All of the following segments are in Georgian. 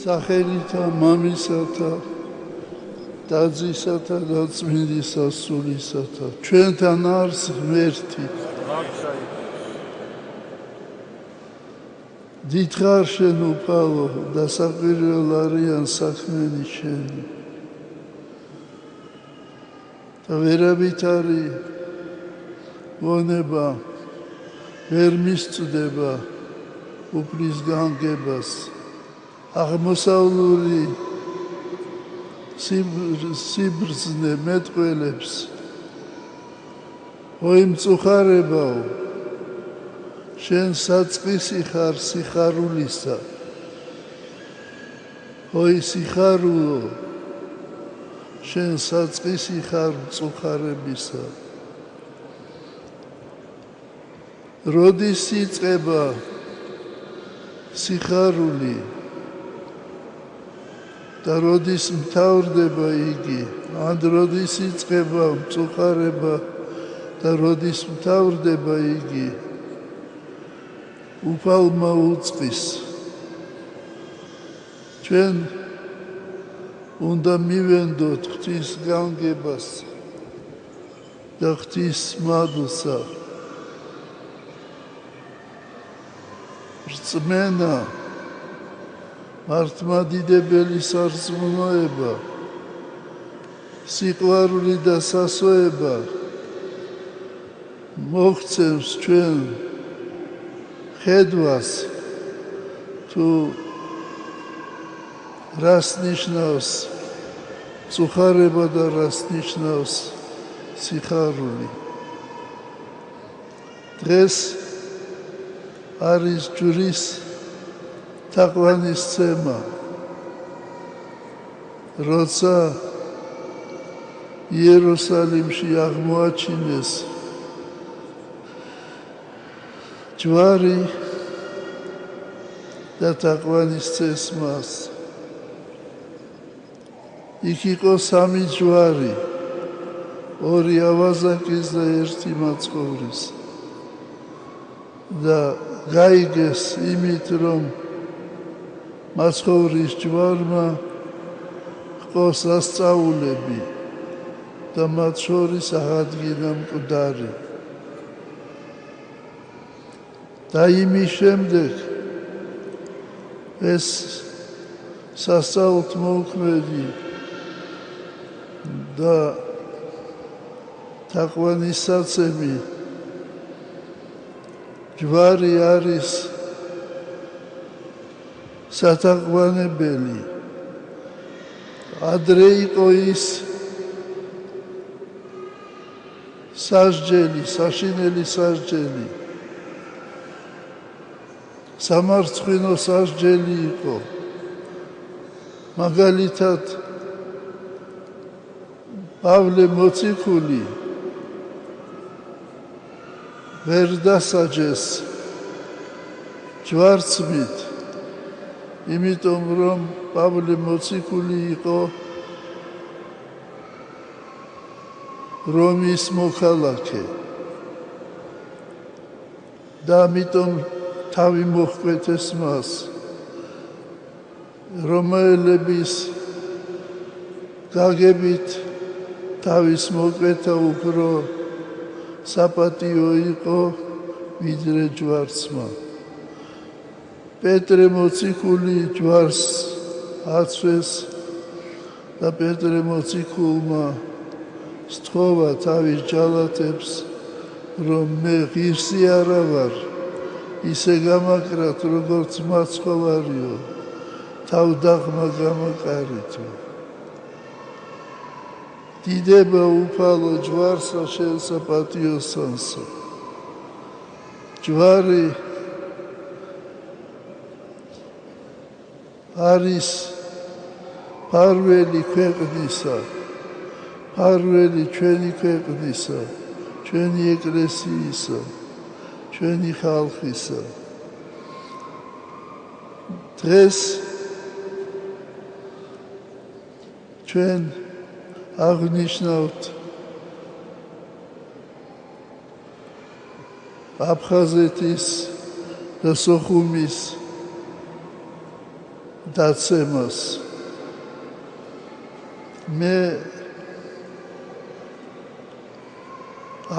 სახელითა მამისათა დაძისათა და წმინდისა სულისათა ჩვენთან არს ღმერთი დიდხარ შენ უფალო და საკვირველ არიან საქმენი შენი და ვერაბით არის მონება ვერ მისწვდება უფლის განგებას აღმოსავლური სიბრძნე მეტყველებს ой მწუხარებაო შენ საწყისი ხარ სიხარულისა ой სიხარულო შენ საწყისი ხარ მწუხარებისა როდის იწყება სიხარული და როდის მთავრდება იგი ან როდის იწყება მწუხარება და როდის მთავრდება იგი უფალმა უწყის ჩვენ უნდა მივენდოთ ღვთის განგებას და ღვთის მადლსა რწმენა მართლმადიდებელი სარწმუნოება სიყვარული და სასოება მოხცევს ჩვენ ხედვას თუ რას ნიშნავს მწუხარება და რას ნიშნავს სიხარული დღეს არის ჯვრის თაყვანისცემა როცა იერუსალიმში აღმოაჩინეს ჯვარი და თაყვანისცემას იქ იყო სამი ჯვარი ორი ავაზაკის და ერთი მაცხოვრის და გაიგეს იმით რომ მაცხოვრის ჯვარმა ჰყოს ასწაულები და მათ შორის აღადგინა მკვდარი და იმის შემდეგ ეს სასწაულთმოქმედი და თაყვანისაცემი ჯვარი არის სათაყვანებელი ადრე იყო ის სასჯელი საშინელი სასჯელი სამარცხვინო სასჯელი იყო მაგალითად პავლე მოციქული ვერ დასაჯეს ჯვარცმით იმიტომ რომ პავლე მოციქული იყო რომის მოქალაქე და ამიტომ თავი მოჰკვეთეს მას რომაელების გაგებით თავის მოკვეთა უფრო საპატიო იყო ვიდრე ჯვარცმა პეტრე მოციქული ჯვარს აცვეს და პეტრე მოციქულმა სთხოვა თავის ჯალათებს რომ მე ღირსი არა ვარ ისე გამაკრათ როგორც მაცხოვარიო თავდაღმა გამაკარითო დიდება უფალო ჯვარსა შენ საპატიო სანსა ჯვარი არის ფარველი ქვეყნისა ფარველი ჩვენი ქვეყნისა ჩვენი ეკლესიისა ჩვენი ხალხისა დღეს ჩვენ აღნიშნავთ აფხაზეთის და სოხუმის დაცემას. მე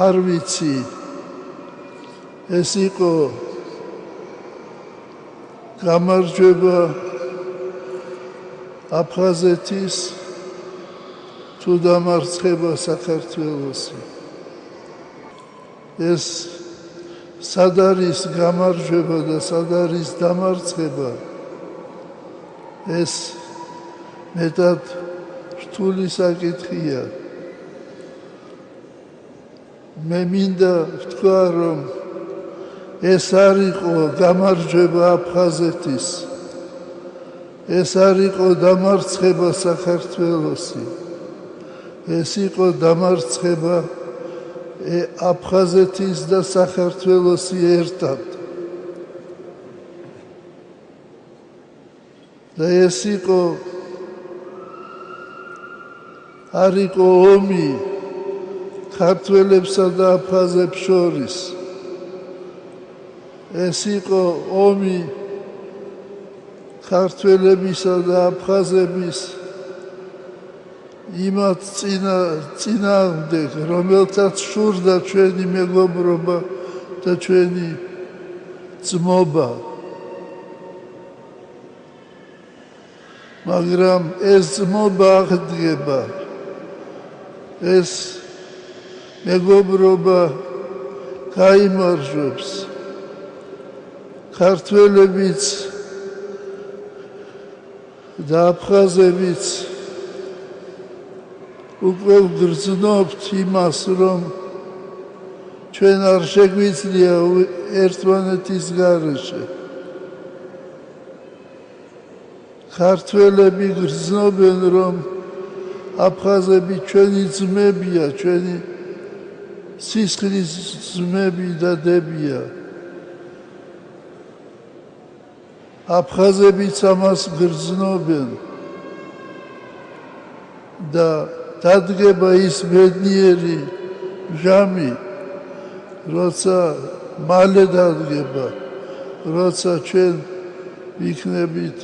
არ ვიცი ეს იყო გამარჯვება აფხაზეთის თუ დამარცხება საქართველოსი. ეს სად არის გამარჯვება და სად არის დამარცხება, ეს მეტად რთული საკითხია. მე მინდა ვთქვა, რომ ეს არ იყო გამარჯვება აფხაზეთის, ეს არ იყო დამარცხება საქართველოსი, ეს იყო დამარცხება აფხაზეთის და საქართველოსი ერთად. და ეს არ იყო ომი ქართველებსა და აფხაზებს შორის. ეს იყო ომი ქართველებისა და აფხაზების იმათ წინააღმდეგ, რომელთაც შურდა ჩვენი მეგობრობა და ჩვენი ძმობა. მაგრამ ეს ძმობა აღდგება, ეს მეგობრობა გაიმარჯვებს. ქართველებიც და აფხაზებიც უკვე ვგრძნობთ იმას, რომ ჩვენ არ შეგვიძლია ერთმანეთის გარეშე. ქართველები გრძნობენ, რომ აფხაზები ჩვენი ძმებია, ჩვენი სისხლის ძმები და დებია. აფხაზებიც ამას გრძნობენ და დადგება ის ბედნიერი ჟამი, როცა მალე დადგება, როცა ჩვენ ვიქნებით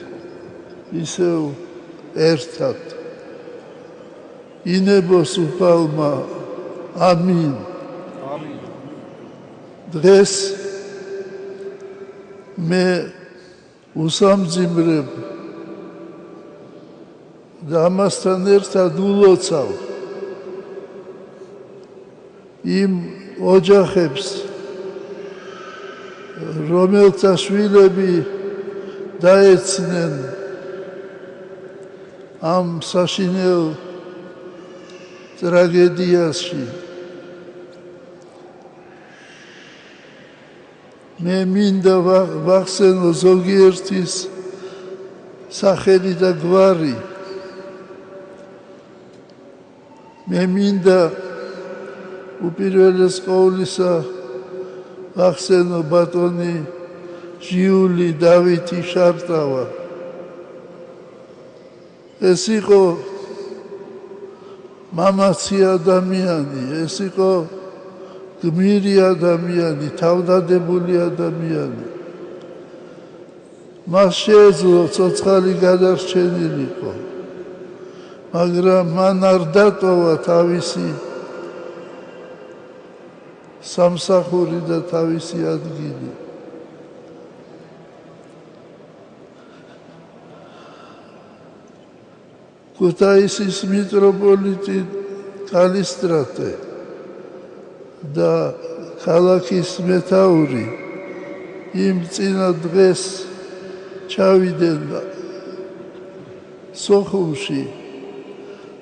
ისევ ერთად. ინებოს უფალმა, ამინ. დღეს მე უსამძიმრებ და ამასთან ერთად ულოცავ იმ ოჯახებს, რომელთა შვილები დაეცნენ ამ საშინელ ტრაგედიაში. მე მინდა ვახსენო ზოგიერთის სახელი და გვარი. მე მინდა უპირველეს ყოვლისა ვახსენო ბატონი ჟიული დავითი შარტავა. ეს იყო მამაცი ადამიანი, ეს იყო გმირი ადამიანი, თავდადებული ადამიანი. მას შეეძლო ცოცხალი გადარჩენილიყო, მაგრამ მან არ დატოვა თავისი სამსახური და თავისი ადგილი. ქუთაისის მიტროპოლიტი კალისტრატე და ქალაქის მეთაური იმ წინა დღეს ჩავიდნენ სოხუმში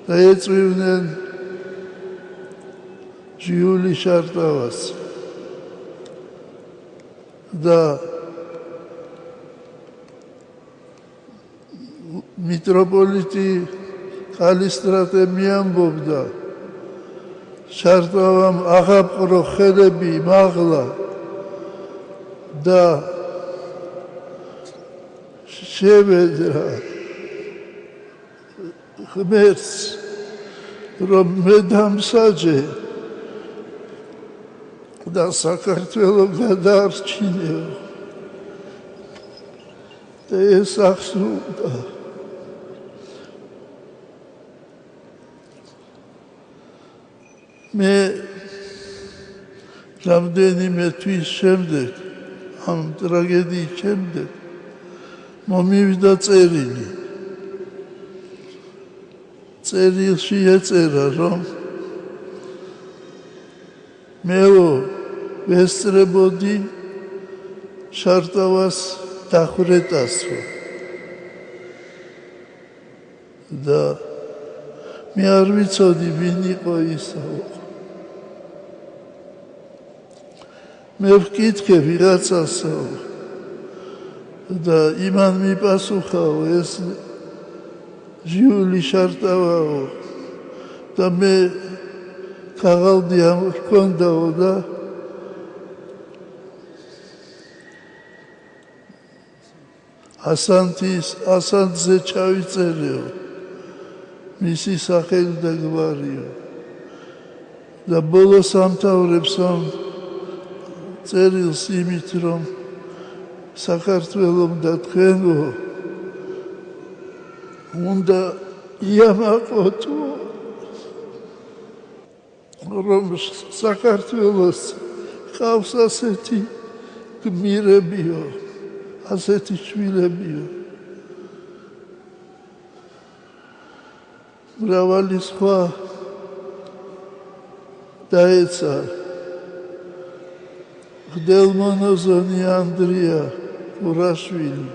და ეწვივნენ ჟიული შარტავას და მიტროპოლიტი კალისტრატე მიამბობდა, შარტავამ აღაპყრო ხელები მაღლა და შევედრა ღმერთს, რომ მე დამსაჯე და საქართველო გადაარჩინეო. და ეს ახსნობდა. მე რამდენიმე თვის შემდეგ, ამ ტრაგედიის შემდეგ, მომივიდა წერილი. წერილში ეწერა, რომ მეო ვესწრებოდი შარტავას დახვრეტასო და მე არ ვიცოდი ვინ იყო ისაო. მე ვკითხე ვიღაცასო და იმან მიპასუხაო ეს ჟიული შარტავაო და მე ქაღალდი ამ ჰქონდაო და ასანთზე ჩავიწერეო მისი სახელი და გვარიო და ბოლოს ამთავრებს ამ წერილს იმით, რომ საქართველოს და თქვენო უნდა იამაყოთ, რომ საქართველოს ყავს ასეთი გმირებიო, ასეთი შვილებიო. მრავალი სხვა დაეცა ღდელმონოზონი ანდრია ურაშვილი,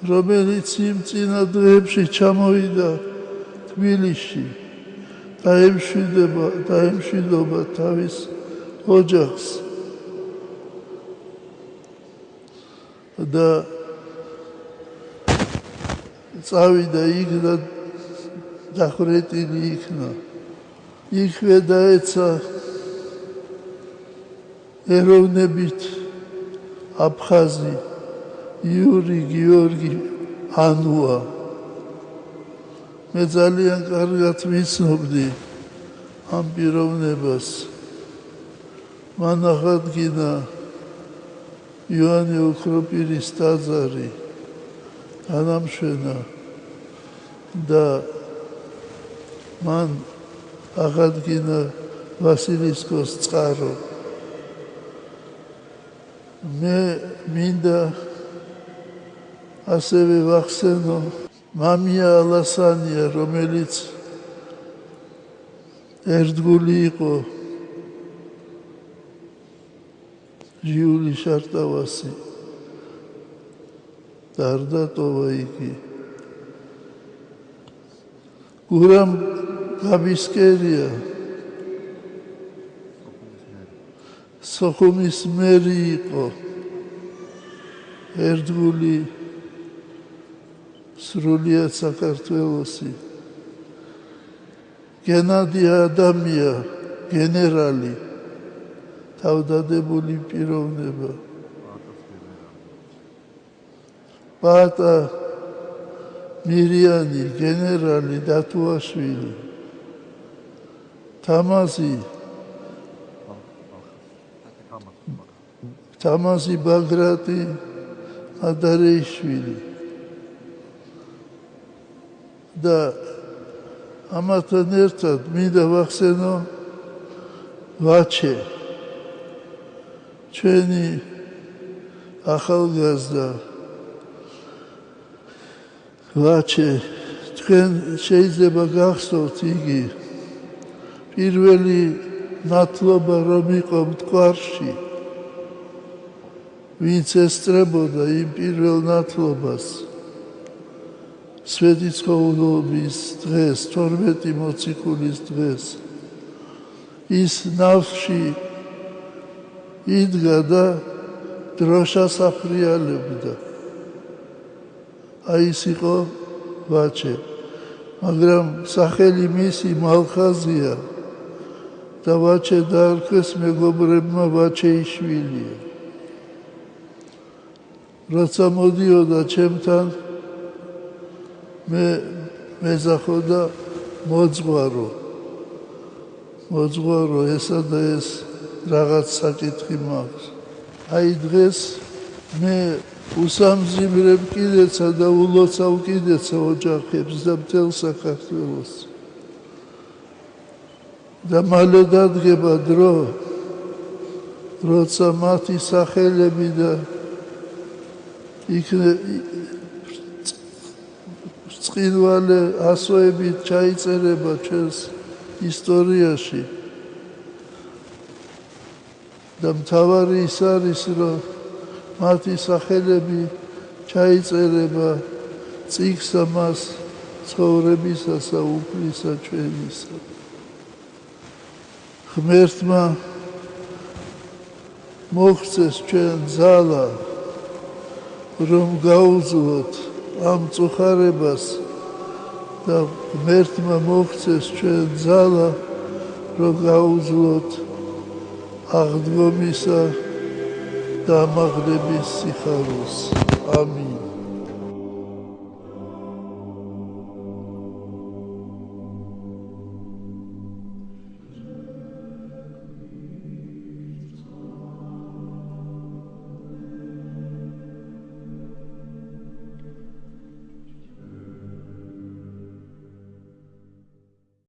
რომელიც იმ წინა დღეებში ჩამოვიდა თბილისში დაემშვიდობა თავის ოჯახს და წავიდა იქ და დახვრეტილი იქნა. იქვე დაეცა ეროვნებით აფხაზი იური გიორგი ანუა. მე ძალიან კარგად ვიცნობდი ამ პიროვნებას. მან აღადგინა ივანე ოქროპირის ტაძარი, განამშვენა და მან აღადგინა ვასილისკოს წყარო. მე მინდა ასევე ვახსენო მამია ალასანია, რომელიც ერთგული იყო ჟიული შარტავასი და არ დატოვა იგი. გურამ გაბისკერია სოხუმის მერი იყო, ერთგული სრულიად საქართველოსი. გენადი ადამია, გენერალი, თავდადებული პიროვნება. პაატა მირიანი, გენერალი დათუაშვილი. თამაზი ბაგრატი ადარეიშვილი და ამათთან ერთად მინდა ვახსენო ვაჩე, ჩვენი ახალგაზრდა ვაჩე. თქვენ შეიძლება გახსოვთ, იგი პირველი ნათლობა რომ იყო მტკვარში, ვინც ესწრებოდა იმ პირველ ნათლობას სვეტიცხოვლობის დღეს, 12 მოციქულის დღეს, ის ნავში იდგა და დროშას აფრიალებდა. აი ის იყო ვაჩე, მაგრამ სახელი მისი მალხაზია და ვაჩე დაარქვეს მეგობრებმა ვაჩეიშვილია. როცა მოდიოდა ჩემთან, მე მეძახოდა მოძღვარო ესა და ეს რაღაც საკითხი მაქვს. აი დღეს მე უსამძიმრებ კიდეცა და ულოცავ კიდეცა ოჯახებს და მთელ საქართველოს. და მალე დადგება დრო, როცა მათი სახელები და ბრწყინვალე ასოებით ჩაიწერება ჩვენს ისტორიაში. და მთავარი ის არის, რომ მათი სახელები ჩაიწერება წიგნს ამას ცხოვრებისასა უფლისა ჩვენისა. ღმერთმა მოგვცეს ჩვენ ძალა, რომ გაუძლოთ ამ წუხარებას და ღმერთმა მოგვცეს ჩვენ ძალა, რომ გაუძლოთ აღდგომისა და ამაღლების სიხარულს. ამინ.